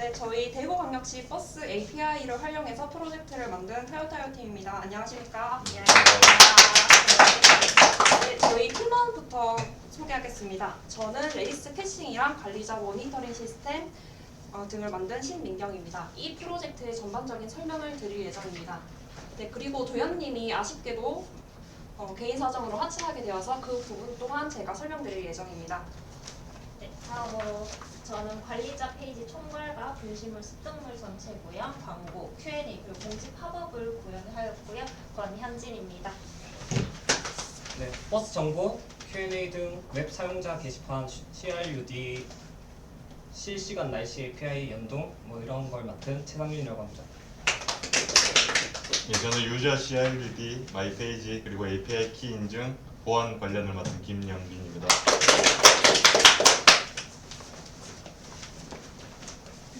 네, 저희 대구광역시 버스 API를 활용해서 프로젝트를 만든 타요타요 팀입니다. 안녕하십니까? 네, 저희 팀원부터 소개하겠습니다. 저는 레디스 캐싱이랑 관리자 모니터링 시스템 등을 만든 신민경입니다. 이 프로젝트의 전반적인 설명을 드릴 예정입니다. 네, 그리고 도현님이 아쉽게도 개인 사정으로 하차하게 되어서 그 부분 또한 제가 설명드릴 예정입니다. 네, 다음으로 저는 관리자 페이지 총괄과 분실물 습득물 전체 구현, 광고, Q&A 그리고 공지 팝업을 구현하였고요. 권현진입니다. 네, 버스 정보, Q&A 등 웹 사용자 게시판, CRUD, 실시간 날씨 API 연동 이런 걸 맡은 최상윤이라고 합니다. 예, 저는 유저 CRUD, 마이페이지 그리고 API 키 인증, 보안 관련을 맡은 김영빈입니다.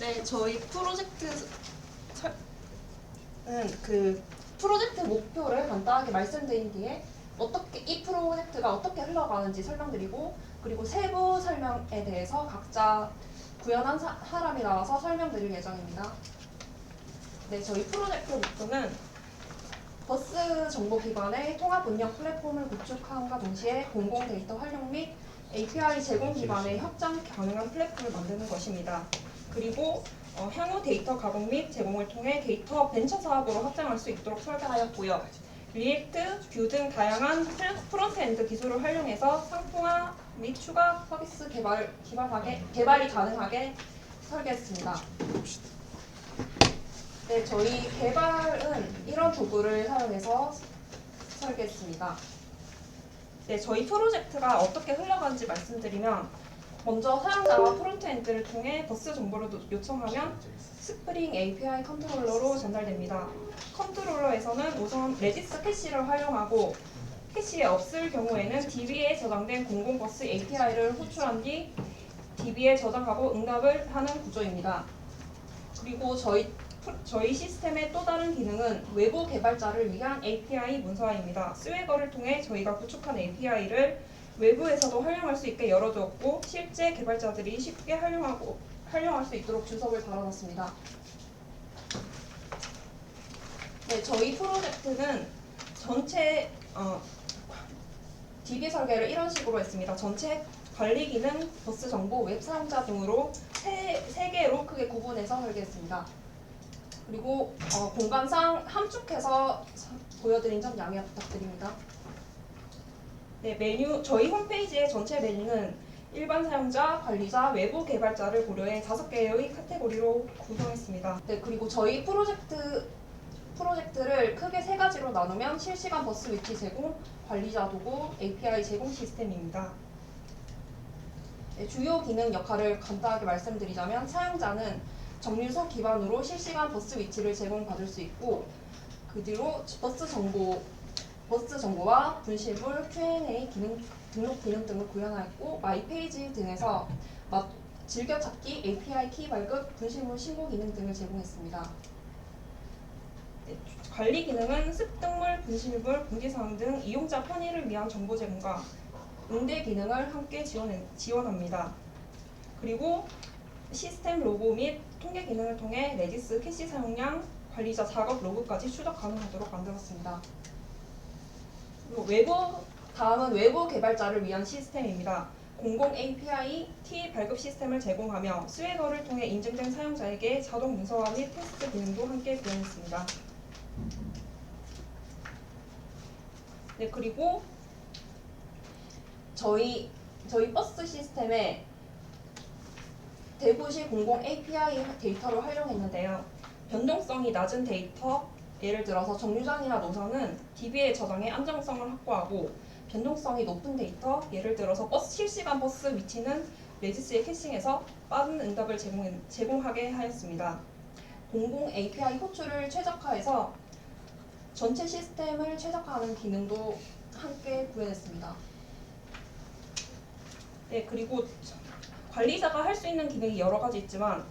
네, 저희 프로젝트 프로젝트 목표를 간단하게 말씀드린 뒤에 이 프로젝트가 어떻게 흘러가는지 설명드리고, 그리고 세부 설명에 대해서 각자 구현한 사람이 나와서 설명드릴 예정입니다. 네, 저희 프로젝트 목표는 버스 정보 기반의 통합 운영 플랫폼을 구축함과 동시에 공공 데이터 활용 및 API 제공 기반의 협장 가능한 플랫폼을 만드는 것입니다. 그리고 향후 데이터 가공 및 제공을 통해 데이터 벤처 사업으로 확장할 수 있도록 설계하였고요. 리액트, 뷰 등 다양한 프론트엔드 기술을 활용해서 상품화 및 추가 서비스 개발이 가능하게 설계했습니다. 네, 저희 개발은 이런 도구를 사용해서 설계했습니다. 네, 저희 프로젝트가 어떻게 흘러가는지 말씀드리면, 먼저 사용자가 프론트엔드를 통해 버스 정보를 요청하면 스프링 API 컨트롤러로 전달됩니다. 컨트롤러에서는 우선 레디스 캐시를 활용하고, 캐시에 없을 경우에는 DB에 저장된 공공버스 API를 호출한 뒤 DB에 저장하고 응답을 하는 구조입니다. 그리고 저희 시스템의 또 다른 기능은 외부 개발자를 위한 API 문서화입니다. 스웨거를 통해 저희가 구축한 API를 외부에서도 활용할 수 있게 열어두었고, 실제 개발자들이 쉽게 활용할 수 있도록 주석을 달아놨습니다. 네, 저희 프로젝트는 전체 DB 설계를 이런 식으로 했습니다. 전체 관리 기능, 버스 정보, 웹 사용자 등으로 세 개로 크게 구분해서 설계했습니다. 그리고 공간상 함축해서 보여드린 점 양해 부탁드립니다. 네, 저희 홈페이지의 전체 메뉴는 일반 사용자, 관리자, 외부 개발자를 고려해 5개의 카테고리로 구성했습니다. 네, 그리고 저희 프로젝트를 크게 3가지로 나누면 실시간 버스 위치 제공, 관리자 도구, API 제공 시스템입니다. 네, 주요 기능 역할을 간단하게 말씀드리자면, 사용자는 정류소 기반으로 실시간 버스 위치를 제공받을 수 있고, 그 뒤로 버스 정보와 분실물, Q&A 기능, 등록 기능 등을 구현하였고, 마이페이지 등에서 즐겨찾기, API 키 발급, 분실물 신고 기능 등을 제공했습니다. 네, 관리 기능은 습득물, 분실물, 공지사항 등 이용자 편의를 위한 정보 제공과 응대 기능을 함께 지원합니다. 그리고 시스템 로고 및 통계 기능을 통해 레디스 캐시 사용량, 관리자 작업 로그까지 추적 가능하도록 만들었습니다. 다음은 외부 개발자를 위한 시스템입니다. 공공 API 키 발급 시스템을 제공하며 스웨거를 통해 인증된 사용자에게 자동 문서화 및 테스트 기능도 함께 구현했습니다. 네, 그리고 저희 버스 시스템에 대구시 공공 API 데이터를 활용했는데요. 변동성이 낮은 데이터, 예를 들어서 정류장이나 노선은 DB에 저장해 안정성을 확보하고, 변동성이 높은 데이터, 예를 들어서 실시간 버스 위치는 레디스에 캐싱해서 빠른 응답을 제공하게 하였습니다. 공공 API 호출을 최적화해서 전체 시스템을 최적화하는 기능도 함께 구현했습니다. 네, 그리고 관리자가 할 수 있는 기능이 여러 가지 있지만,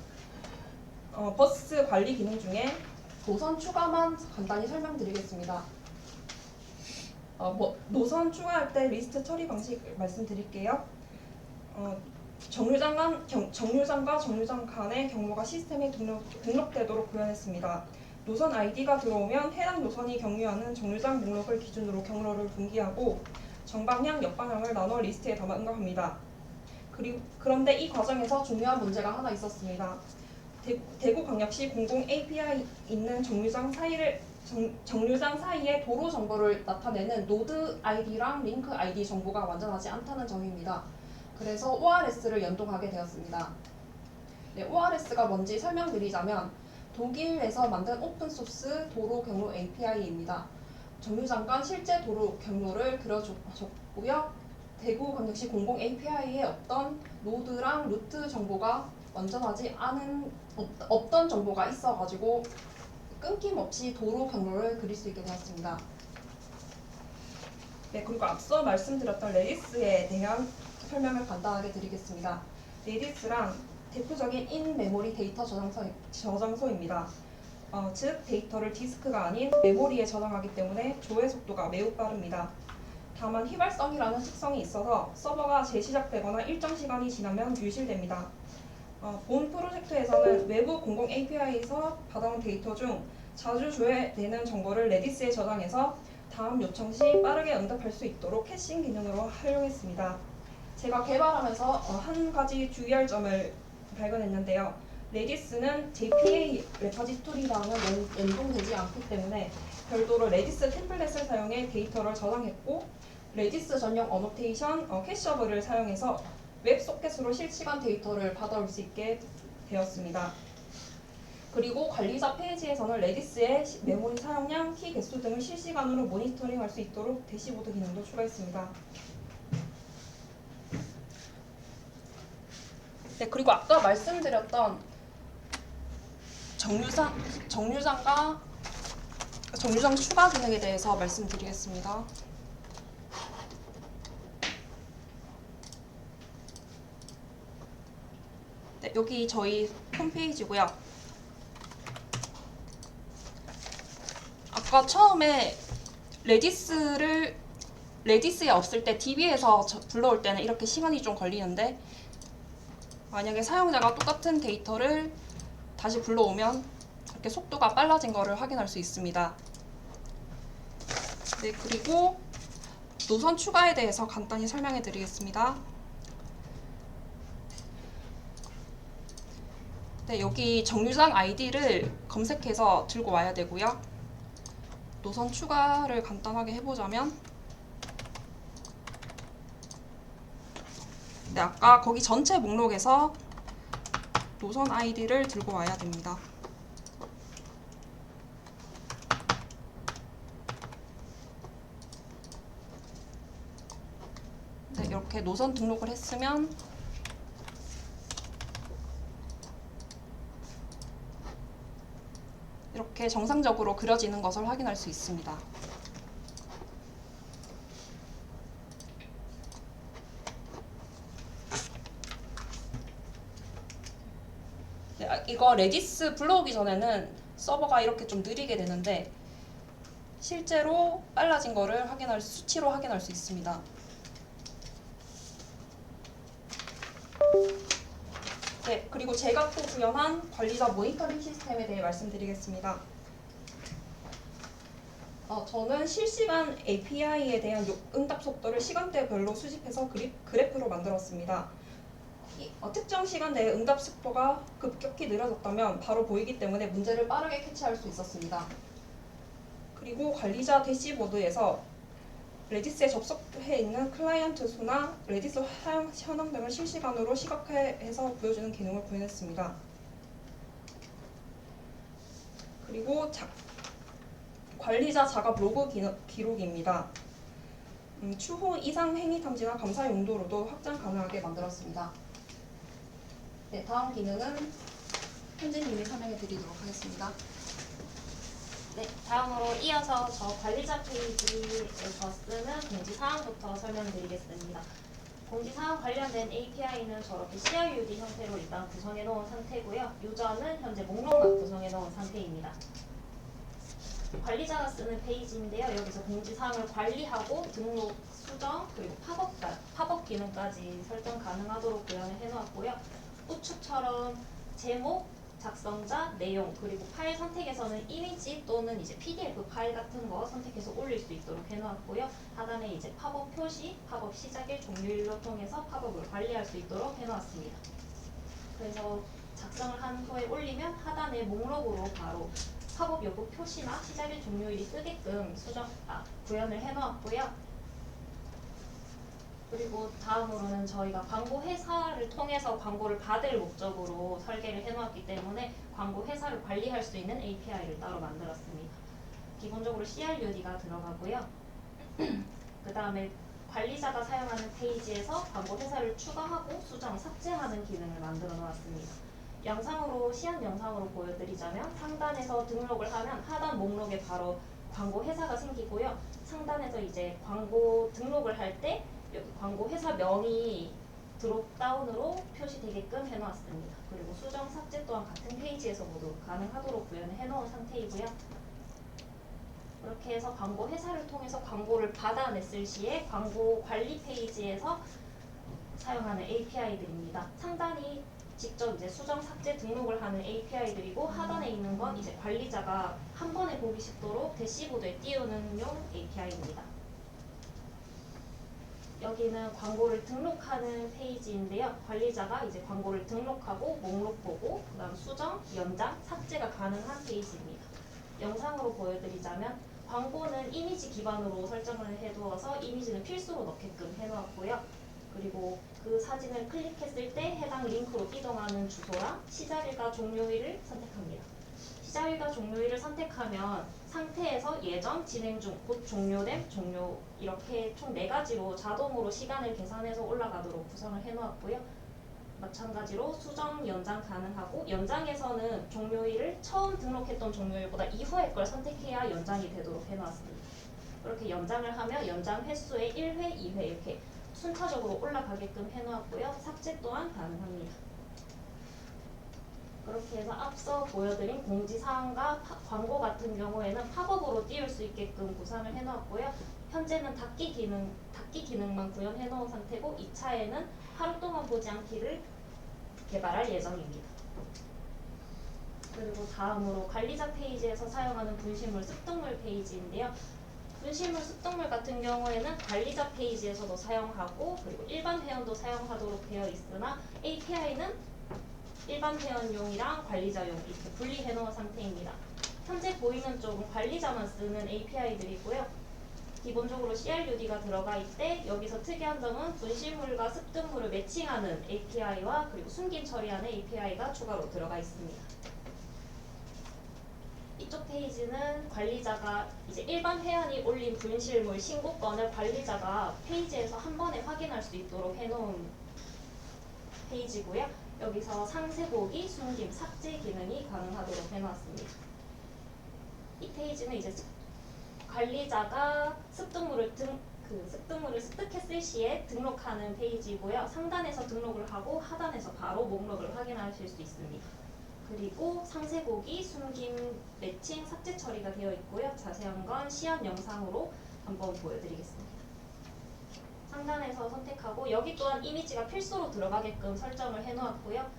버스 관리 기능 중에 노선 추가만 간단히 설명드리겠습니다. 노선 추가할 때 리스트 처리 방식 말씀드릴게요. 정류장과 정류장 간의 경로가 시스템에 등록되도록 구현했습니다. 노선 아이디가 들어오면 해당 노선이 경유하는 정류장 목록을 기준으로 경로를 분기하고 정방향, 역방향을 나눠 리스트에 담아 응답합니다. 그런데 이 과정에서 중요한 문제가 하나 있었습니다. 대구광역시 공공 API 있는 정류장 사이에 도로 정보를 나타내는 노드 아이디랑 링크 아이디 정보가 완전하지 않다는 점입니다. 그래서 ORS를 연동하게 되었습니다. 네, ORS가 뭔지 설명드리자면 독일에서 만든 오픈소스 도로 경로 API입니다. 정류장 간 실제 도로 경로를 그려줬고요. 대구광역시 공공 API에 어떤 노드랑 루트 정보가 완전하지 않은 없던 정보가 있어가지고 끊김없이 도로 경로를 그릴 수 있게 되었습니다. 네, 그리고 앞서 말씀드렸던 레디스에 대한 설명을 간단하게 드리겠습니다. 레디스란 대표적인 인메모리 데이터 저장소입니다. 즉 데이터를 디스크가 아닌 메모리에 저장하기 때문에 조회 속도가 매우 빠릅니다. 다만 휘발성이라는 특성이 있어서 서버가 재시작되거나 일정 시간이 지나면 유실됩니다. 본 프로젝트에서는 외부 공공 API에서 받아온 데이터 중 자주 조회되는 정보를 레디스에 저장해서 다음 요청 시 빠르게 응답할 수 있도록 캐싱 기능으로 활용했습니다. 제가 개발하면서 한 가지 주의할 점을 발견했는데요. 레디스는 JPA 레퍼지토리랑은 연동되지 않기 때문에 별도로 레디스 템플릿을 사용해 데이터를 저장했고 레디스 전용 어노테이션 캐셔블을 사용해서 웹 소켓으로 실시간 데이터를 받아올 수 있게 되었습니다. 그리고 관리자 페이지에서는 레디스의 메모리 사용량, 키 개수 등을 실시간으로 모니터링할 수 있도록 대시보드 기능도 추가했습니다. 네, 그리고 아까 말씀드렸던 정류장 추가 기능에 대해서 말씀드리겠습니다. 네, 여기 저희 홈페이지고요. 아까 처음에 레디스에 없을 때 DB에서 불러올 때는 이렇게 시간이 좀 걸리는데 만약에 사용자가 똑같은 데이터를 다시 불러오면 이렇게 속도가 빨라진 것을 확인할 수 있습니다. 네, 그리고 노선 추가에 대해서 간단히 설명해 드리겠습니다. 네, 여기 정류장 아이디를 검색해서 들고 와야 되고요. 노선 추가를 간단하게 해보자면 네, 아까 거기 전체 목록에서 노선 아이디를 들고 와야 됩니다. 네, 이렇게 노선 등록을 했으면 이렇게 정상적으로 그려지는 것을 확인할 수 있습니다. 네, 이거 레디스 불러오기 전에는 서버가 이렇게 좀 느리게 되는데 실제로 빨라진 거를 수치로 확인할 수 있습니다. 네, 그리고 제가 또 구현한 관리자 모니터링 시스템에 대해 말씀드리겠습니다. 저는 실시간 API에 대한 응답 속도를 시간대별로 수집해서 그래프로 만들었습니다. 특정 시간 내에 응답 속도가 급격히 느려졌다면 바로 보이기 때문에 문제를 빠르게 캐치할 수 있었습니다. 그리고 관리자 대시보드에서 레디스에 접속해 있는 클라이언트 수나 레디스 사용 현황 등을 실시간으로 시각화해서 보여주는 기능을 구현했습니다. 그리고 관리자 작업 로그 기록입니다. 추후 이상 행위 탐지나 감사 용도로도 확장 가능하게 만들었습니다. 네, 다음 기능은 현진님이 설명해 드리도록 하겠습니다. 네, 다음으로 이어서 저 관리자 페이지에서 쓰는 공지사항부터 설명드리겠습니다. 공지사항 관련된 API는 저렇게 CRUD 형태로 일단 구성해 놓은 상태고요. 유저는 현재 목록만 구성해 놓은 상태입니다. 관리자가 쓰는 페이지인데요. 여기서 공지사항을 관리하고 등록, 수정, 그리고 팝업 기능까지 설정 가능하도록 구현을 해놓았고요. 우측처럼 제목, 작성자, 내용, 그리고 파일 선택에서는 이미지 또는 이제 PDF 파일 같은 거 선택해서 올릴 수 있도록 해놓았고요. 하단에 이제 팝업 표시, 팝업 시작일, 종료일로 통해서 팝업을 관리할 수 있도록 해놓았습니다. 그래서 작성을 한 후에 올리면 하단에 목록으로 바로 팝업 여부 표시나 시작일, 종료일이 뜨게끔 구현을 해놓았고요. 그리고 다음으로는 저희가 광고 회사를 통해서 광고를 받을 목적으로 설계를 해놓았기 때문에 광고 회사를 관리할 수 있는 API를 따로 만들었습니다. 기본적으로 CRUD가 들어가고요. 그 다음에 관리자가 사용하는 페이지에서 광고 회사를 추가하고 수정, 삭제하는 기능을 만들어 놓았습니다. 시안 영상으로 보여드리자면 상단에서 등록을 하면 하단 목록에 바로 광고 회사가 생기고요. 상단에서 이제 광고 등록을 할 때 여기 광고 회사 명이 드롭다운으로 표시되게끔 해놓았습니다. 그리고 수정, 삭제 또한 같은 페이지에서 모두 가능하도록 구현을 해놓은 상태이고요. 그렇게 해서 광고 회사를 통해서 광고를 받아냈을 시에 광고 관리 페이지에서 사용하는 API들입니다. 상단이 직접 이제 수정, 삭제, 등록을 하는 API들이고 하단에 있는 건 이제 관리자가 한 번에 보기 쉽도록 대시보드에 띄우는 용 API입니다. 여기는 광고를 등록하는 페이지인데요. 관리자가 이제 광고를 등록하고 목록 보고 그다음 수정, 연장, 삭제가 가능한 페이지입니다. 영상으로 보여드리자면 광고는 이미지 기반으로 설정을 해두어서 이미지는 필수로 넣게끔 해놓았고요. 그리고 그 사진을 클릭했을 때 해당 링크로 이동하는 주소랑 시작일과 종료일을 선택합니다. 시작일과 종료일을 선택하면 상태에서 예정, 진행 중, 곧 종료됨, 종료 이렇게 총 4가지로 자동으로 시간을 계산해서 올라가도록 구성을 해놓았고요. 마찬가지로 수정, 연장 가능하고 연장에서는 종료일을 처음 등록했던 종료일보다 이후의 걸 선택해야 연장이 되도록 해놓았습니다. 그렇게 연장을 하면 연장 횟수에 1회, 2회 이렇게 순차적으로 올라가게끔 해놓았고요. 삭제 또한 가능합니다. 그렇게 해서 앞서 보여드린 공지사항과 광고 같은 경우에는 팝업으로 띄울 수 있게끔 구상을 해놓았고요. 현재는 닫기 기능만 구현해 놓은 상태고 2차에는 하루 동안 보지 않기를 개발할 예정입니다. 그리고 다음으로 관리자 페이지에서 사용하는 분실물 습득물 페이지인데요. 분실물 습득물 같은 경우에는 관리자 페이지에서도 사용하고 그리고 일반 회원도 사용하도록 되어 있으나 API는 일반 회원용이랑 관리자용 이렇게 분리해 놓은 상태입니다. 현재 보이는 쪽은 관리자만 쓰는 API들이고요. 기본적으로 CRUD가 들어가 있대 여기서 특이한 점은 분실물과 습득물을 매칭하는 API와 그리고 숨김 처리하는 API가 추가로 들어가 있습니다. 이쪽 페이지는 관리자가 이제 일반 회원이 올린 분실물 신고건을 관리자가 페이지에서 한 번에 확인할 수 있도록 해놓은 페이지고요. 여기서 상세 보기, 숨김, 삭제 기능이 가능하도록 해놨습니다. 이 페이지는 이제 관리자가 습득물을 습득했을 시에 등록하는 페이지고요. 상단에서 등록을 하고 하단에서 바로 목록을 확인하실 수 있습니다. 그리고 상세 보기, 숨김, 매칭, 삭제 처리가 되어 있고요. 자세한 건 시연 영상으로 한번 보여드리겠습니다. 상단에서 선택하고 여기 또한 이미지가 필수로 들어가게끔 설정을 해놓았고요.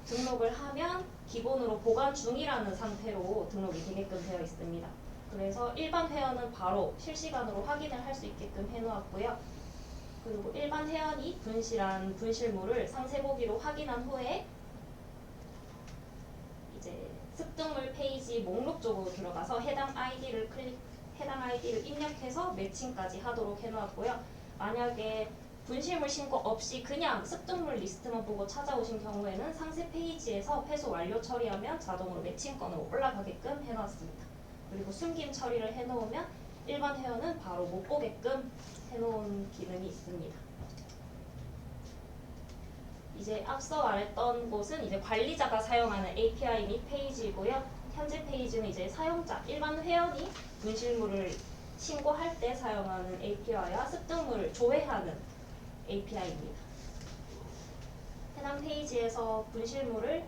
등록을 하면 기본으로 보관 중이라는 상태로 등록이 되게끔 되어 있습니다. 그래서 일반 회원은 바로 실시간으로 확인을 할 수 있게끔 해놓았고요. 그리고 일반 회원이 분실한 분실물을 상세 보기로 확인한 후에 이제 습득물 페이지 목록 쪽으로 들어가서 해당 아이디를 입력해서 매칭까지 하도록 해놓았고요. 만약에 분실물 신고 없이 그냥 습득물 리스트만 보고 찾아오신 경우에는 상세 페이지에서 회수 완료 처리하면 자동으로 매칭건으로 올라가게끔 해놨습니다. 그리고 숨김 처리를 해놓으면 일반 회원은 바로 못 보게끔 해놓은 기능이 있습니다. 이제 앞서 말했던 곳은 이제 관리자가 사용하는 API 및 페이지이고요. 현재 페이지는 이제 사용자, 일반 회원이 분실물을 신고할 때 사용하는 API와 습득물을 조회하는 API입니다. 해당 페이지에서 분실물을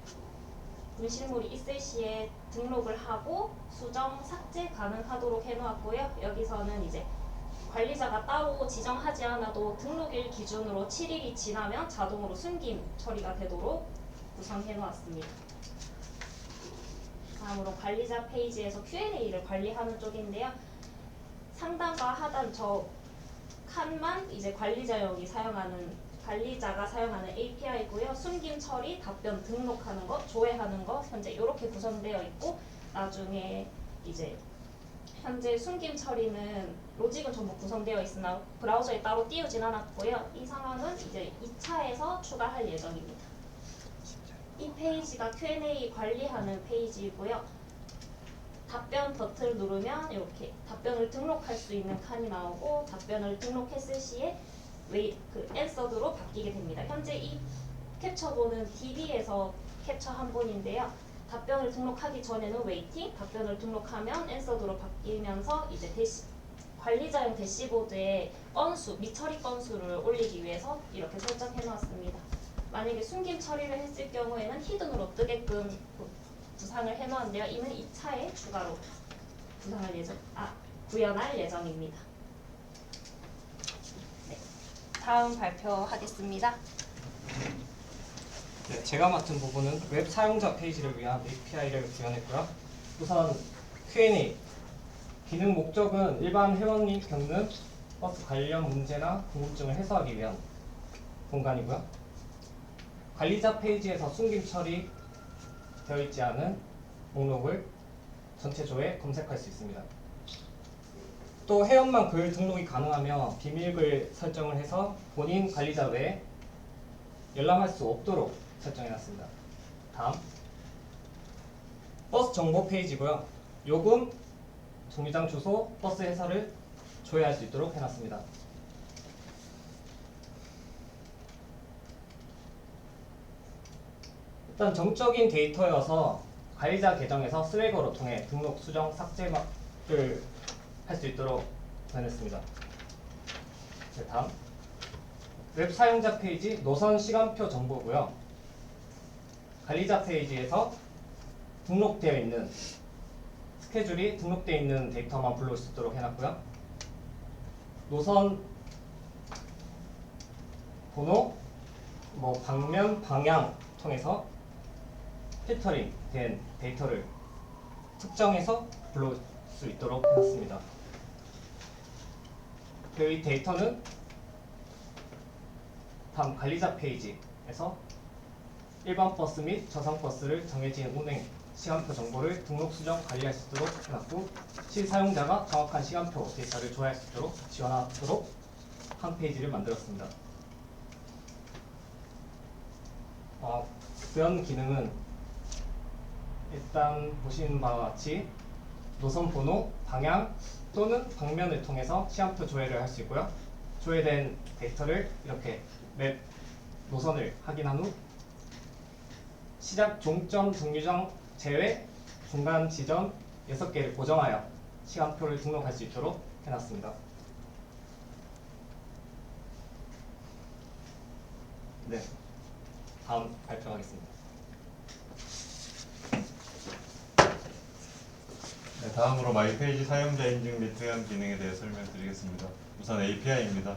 분실물이 있을 시에 등록을 하고 수정, 삭제 가능하도록 해놓았고요. 여기서는 이제 관리자가 따로 지정하지 않아도 등록일 기준으로 7일이 지나면 자동으로 숨김 처리가 되도록 구성해 놓았습니다. 다음으로 관리자 페이지에서 Q&A를 관리하는 쪽인데요. 상단과 하단 저 칸만 이제 관리자가 사용하는 API고요. 숨김 처리, 답변 등록하는 것, 조회하는 것 현재 이렇게 구성되어 있고 나중에 이제 현재 숨김 처리는 로직은 전부 구성되어 있으나 브라우저에 따로 띄우진 않았고요. 이 상황은 이제 2차에서 추가할 예정입니다. 이 페이지가 Q&A 관리하는 페이지이고요. 답변 버튼을 누르면 이렇게 답변을 등록할 수 있는 칸이 나오고 답변을 등록했을 시에 answered로 바뀌게 됩니다. 현재 이 캡처본은 DB에서 캡처한 본인데요. 답변을 등록하기 전에는 waiting, 답변을 등록하면 answered로 바뀌면서 이제 관리자용 대시보드에 건수, 미처리 건수를 올리기 위해서 이렇게 설정해 놓았습니다. 만약에 숨김 처리를 했을 경우에는 히든으로 뜨게끔 구상을 해 놓았는데요. 이는 2차에 추가로 구현할 예정입니다. 네, 다음 발표하겠습니다. 네, 제가 맡은 부분은 웹 사용자 페이지를 위한 API를 구현했고요. 우선 Q&A 기능 목적은 일반 회원이 겪는 버스 관련 문제나 궁금증을 해소하기 위한 공간이고요. 관리자 페이지에서 숨김 처리 되어 있지 않은 목록을 전체 조에 검색할 수 있습니다. 또 회원만 글 등록이 가능하며 비밀글 설정을 해서 본인 관리자 외에 열람할 수 없도록 설정해놨습니다. 다음 버스 정보 페이지고요. 요금, 정류장 주소, 버스 해설을 조회할 수 있도록 해놨습니다. 일단 정적인 데이터여서 관리자 계정에서 스웨거로 통해 등록, 수정, 삭제를 할 수 있도록 해냈습니다. 네, 다음 웹 사용자 페이지 노선 시간표 정보고요. 관리자 페이지에서 등록되어 있는 스케줄이 등록되어 있는 데이터만 불러올 수 있도록 해놨고요. 노선 번호, 방면, 방향 통해서 필터링 된 데이터를 특정해서 불러올 수 있도록 해놨습니다. 이 데이터는 다음 관리자 페이지에서 일반 버스 및 저상 버스를 정해진 운행 시간표 정보를 등록, 수정, 관리할 수 있도록 해놨고 실사용자가 정확한 시간표 데이터를 조회할 수 있도록 지원하도록 한 페이지를 만들었습니다. 구현 기능은 일단 보시는 바와 같이 노선 번호, 방향 또는 방면을 통해서 시간표 조회를 할 수 있고요. 조회된 데이터를 이렇게 맵 노선을 확인한 후 시작 종점 정류장 제외 중간 지점 6개를 고정하여 시간표를 등록할 수 있도록 해놨습니다. 네, 다음 발표하겠습니다. 네, 다음으로 마이페이지 사용자 인증 및 회원 기능에 대해 설명드리겠습니다. 우선 API입니다.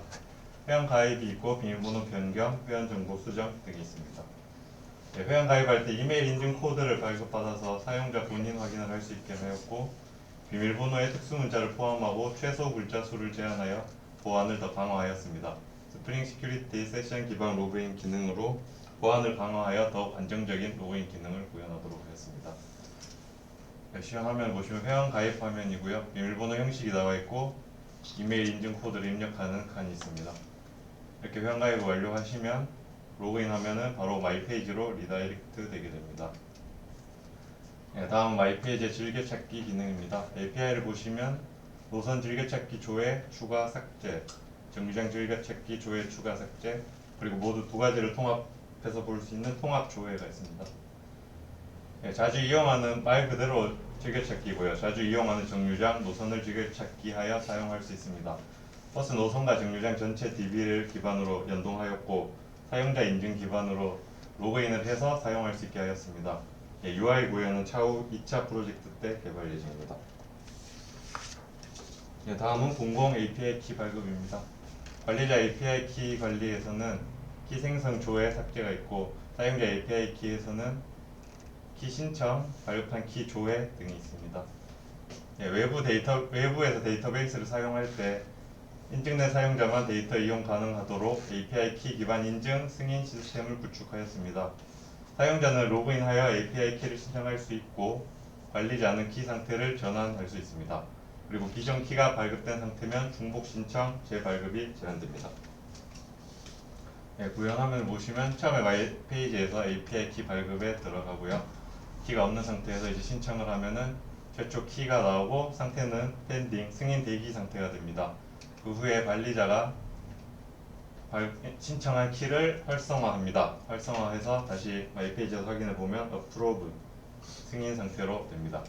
회원 가입이 있고 비밀번호 변경, 회원 정보 수정 등이 있습니다. 네, 회원 가입할 때 이메일 인증 코드를 발급받아서 사용자 본인 확인을 할 수 있게 하였고 비밀번호에 특수 문자를 포함하고 최소 글자 수를 제한하여 보안을 더 강화하였습니다. 스프링 시큐리티 세션 기반 로그인 기능으로 보안을 강화하여 더욱 안정적인 로그인 기능을 구현하도록 하였습니다. 네, 시연 화면 보시면 회원 가입 화면이고요. 비밀번호 형식이 나와 있고 이메일 인증 코드를 입력하는 칸이 있습니다. 이렇게 회원 가입을 완료하시면 로그인 하면은 바로 마이페이지로 리다이렉트 되게 됩니다. 네, 다음 마이페이지의 즐겨찾기 기능입니다. API를 보시면 노선 즐겨찾기 조회, 추가, 삭제, 정류장 즐겨찾기 조회, 추가, 삭제 그리고 모두 두 가지를 통합해서 볼 수 있는 통합 조회가 있습니다. 네, 자주 이용하는 말 그대로 즐겨찾기고요. 자주 이용하는 정류장, 노선을 즐겨찾기 하여 사용할 수 있습니다. 버스 노선과 정류장 전체 DB를 기반으로 연동하였고 사용자 인증 기반으로 로그인을 해서 사용할 수 있게 하였습니다. UI 구현은 차후 2차 프로젝트 때 개발 예정입니다. 다음은 공공 API 키 발급입니다. 관리자 API 키 관리에서는 키 생성, 조회, 삭제가 있고 사용자 API 키에서는 키 신청, 발급한 키 조회 등이 있습니다. 외부에서 데이터베이스를 사용할 때 인증된 사용자만 데이터 이용 가능하도록 API 키 기반 인증 승인 시스템을 구축하였습니다. 사용자는 로그인하여 API 키를 신청할 수 있고 관리자는 키 상태를 전환할 수 있습니다. 그리고 기존 키가 발급된 상태면 중복 신청, 재발급이 제한됩니다. 구현 화면을 보시면 처음에 마이 페이지에서 API 키 발급에 들어가고요. 키가 없는 상태에서 이제 신청을 하면은 최초 키가 나오고 상태는 펜딩, 승인 대기 상태가 됩니다. 그 후에 관리자가 신청한 키를 활성화합니다. 활성화해서 다시 마이 페이지에서 확인해 보면 approve, 승인 상태로 됩니다.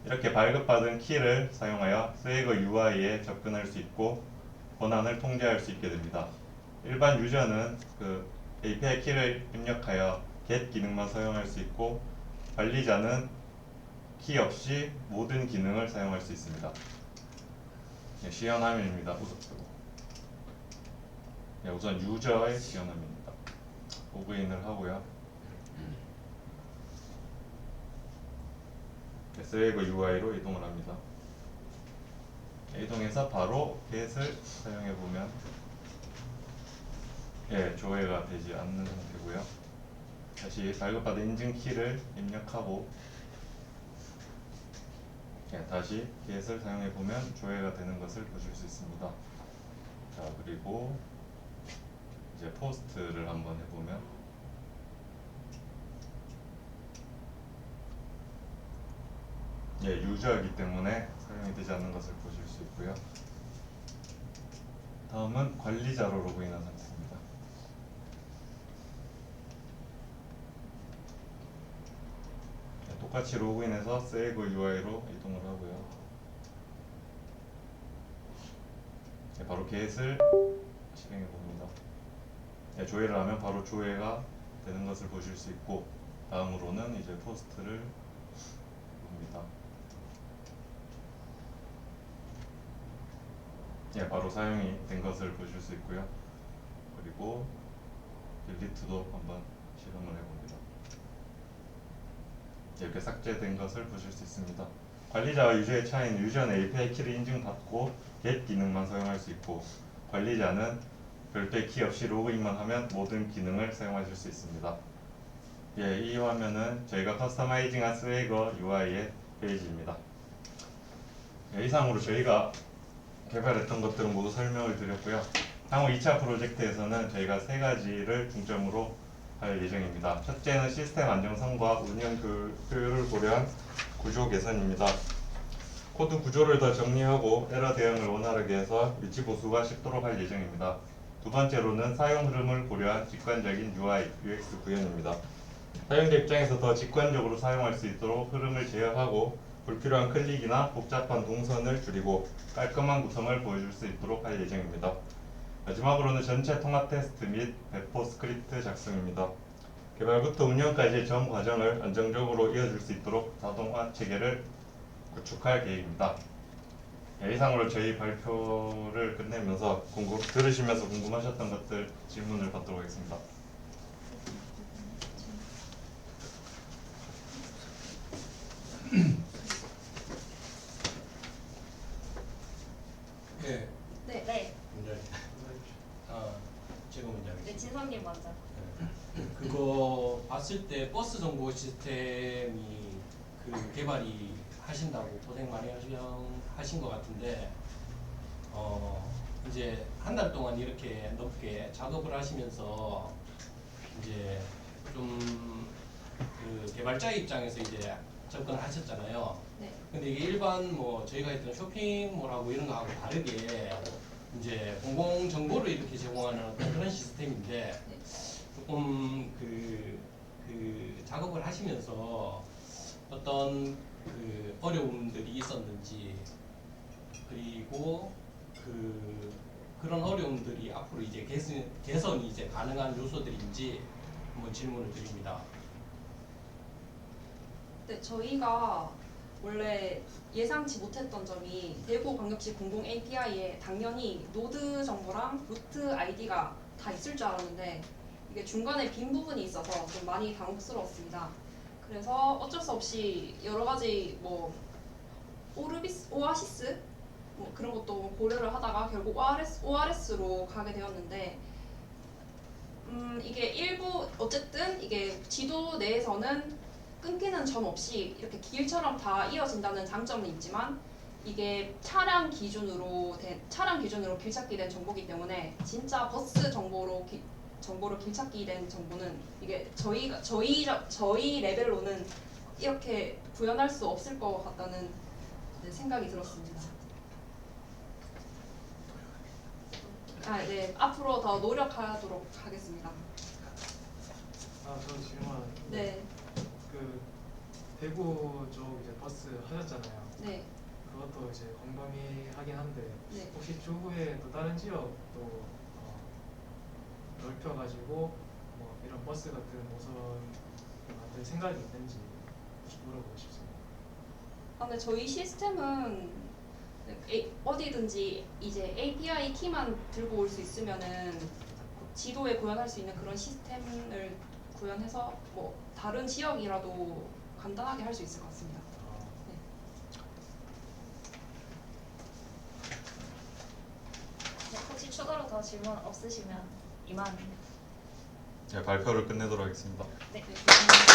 이렇게 발급받은 키를 사용하여 스웨거 UI에 접근할 수 있고 권한을 통제할 수 있게 됩니다. 일반 유저는 그 API 키를 입력하여 get 기능만 사용할 수 있고 관리자는 키 없이 모든 기능을 사용할 수 있습니다. 시연 화면입니다. 우선 유저의 시연 화면입니다. 로그인을 하고요. 스웨거 UI로 이동을 합니다. 이동해서 바로 get을 사용해 보면 조회가 되지 않는 상태고요. 다시 발급받은 인증 키를 입력하고 다시 get을 사용해 보면 조회가 되는 것을 보실 수 있습니다. 자, 그리고 이제 포스트를 한번 해보면 유저이기 때문에 사용이 되지 않는 것을 보실 수 있고요. 다음은 관리자로 로그인한 상태입니다. 똑같이 로그인해서 스웨거 UI로 이동을 하고요. 바로 get을 실행해 봅니다. 조회를 하면 바로 조회가 되는 것을 보실 수 있고 다음으로는 이제 포스트를 봅니다. 바로 사용이 된 것을 보실 수 있고요. 그리고 딜리트도 한번 실험을 해봅니다. 이렇게 삭제된 것을 보실 수 있습니다. 관리자와 유저의 차이는 유저는 API 키를 인증받고 get 기능만 사용할 수 있고 관리자는 별도의 키 없이 로그인만 하면 모든 기능을 사용하실 수 있습니다. 이 화면은 저희가 커스터마이징한 스웨거 UI의 페이지입니다. 이상으로 저희가 개발했던 것들은 모두 설명을 드렸고요. 향후 2차 프로젝트에서는 저희가 3가지를 중점으로 할 예정입니다. 첫째는 시스템 안정성과 운영 효율을 고려한 구조 개선입니다. 코드 구조를 더 정리하고 에러 대응을 원활하게 해서 위치 보수가 쉽도록 할 예정입니다. 두 번째로는 사용 흐름을 고려한 직관적인 UI, UX 구현입니다. 사용자 입장에서 더 직관적으로 사용할 수 있도록 흐름을 제어하고 불필요한 클릭이나 복잡한 동선을 줄이고 깔끔한 구성을 보여줄 수 있도록 할 예정입니다. 마지막으로는 전체 통합 테스트 및 배포 스크립트 작성입니다. 개발부터 운영까지의 전 과정을 안정적으로 이어줄 수 있도록 자동화 체계를 구축할 계획입니다. 이상으로 저희 발표를 끝내면서 들으시면서 궁금하셨던 것들 질문을 받도록 하겠습니다. 네, 네. 문제. 제가 문제 네, 하겠습니다. 진성님 먼저. 그거 봤을 때 버스 정보 시스템이 그 개발이 하신다고 고생 많이 하신 것 같은데 이제 한 달 동안 이렇게 넘게 작업을 하시면서 이제 좀 그 개발자 입장에서 이제 접근을 하셨잖아요. 네. 근데 이게 일반 뭐 저희가 했던 쇼핑몰하고 이런 거하고 다르게 이제 공공 정보를 이렇게 제공하는 어떤 그런 시스템인데 조금 그 작업을 하시면서 어떤 그 어려움들이 있었는지 그리고 그런 어려움들이 앞으로 이제 개선이 이제 가능한 요소들인지 한번 질문을 드립니다. 네, 저희가 원래 예상치 못했던 점이 대구광역시 공공 API에 당연히 노드 정보랑 루트 아이디가 다 있을 줄 알았는데 이게 중간에 빈 부분이 있어서 좀 많이 당혹스러웠습니다. 그래서 어쩔 수 없이 여러 가지 뭐 오아시스 뭐 그런 것도 고려를 하다가 결국 ORS로 가게 되었는데 이게 일부 어쨌든 이게 지도 내에서는 끊기는 점 없이 이렇게 길처럼 다 이어진다는 장점은 있지만 이게 차량 기준으로 길찾기 된 정보이기 때문에 진짜 버스 정보로 길찾기 된 정보는 이게 저희 레벨로는 이렇게 구현할 수 없을 것 같다는 생각이 들었습니다. 네, 앞으로 더 노력하도록 하겠습니다. 저 질문. 네, 그 대구 쪽 이제 버스 하셨잖아요. 네, 그것도 이제 광범위하긴 한데 네. 혹시 추후에 또 다른 지역도 넓혀가지고 뭐 이런 버스 같은 노선을 만들 생각이 있는지 물어보고 싶습니다. 근데 저희 시스템은 어디든지 이제 API 키만 들고 올 수 있으면은 지도에 구현할 수 있는 그런 시스템을 구현해서 뭐 다른 지역이라도 간단하게 할 수 있을 것 같습니다. 네. 네, 혹시 추가로 더 질문 없으시면 이만. 네, 발표를 끝내도록 하겠습니다. 네. 네, 감사합니다.